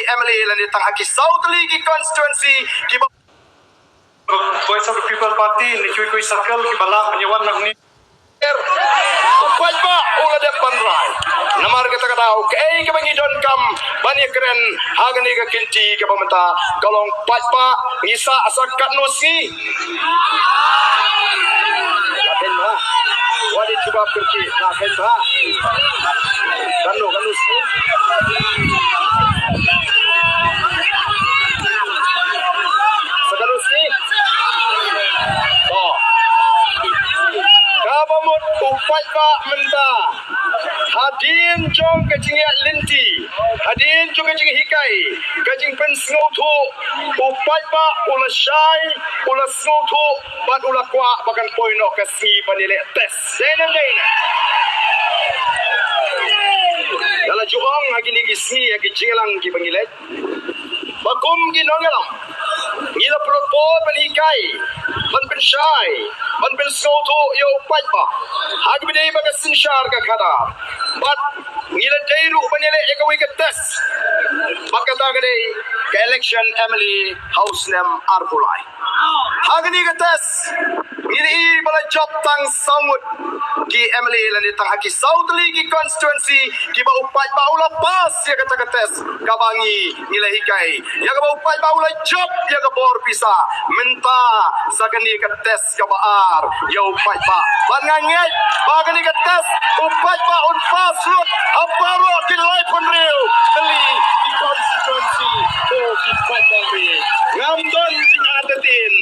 Emily lan ditang haki South League constituency ki Voice of the People Party ni kui circle ki bala penyewan nak ni upai ba ula de panrai namar kata kata okay ke bangi don kam bani keren hagani ke kinti ke pementa kalong pai ba ngisa asak katnosi lapen ba wadi cuba pergi lapen ba kanu si Kabamut upai ba menda hadin jong kajing linti hadin jong kajing hikai kajing pen sngotu upai ba ula shai ula sngotu ban ula kwa bakan poino kasi panile tes dena dalam juang hagi ni gisi hagi jingelang ki pangilet bakum ki nongelam ngila propo panikai ban penshai ban pensoto yo paipa hagi bidai baga sinshar ka khada bat ngila dairu panile ekawi ka tes bakata gade ka election Emily house nem arbulai hagi ni ka tes ini bala job tang samut ki Emily lan ditang haki South League constituency ki ba upai ba ula pas ya kata tes kabangi nilai hikai ya ka upai ba ula job ya ka bor pisa menta sakani ka tes ka baar ya upai ba banganget bagani ka tes upai ba un pas lut aparo ki life on real kali di constituency ko ki upai ba ngamdon sing adatin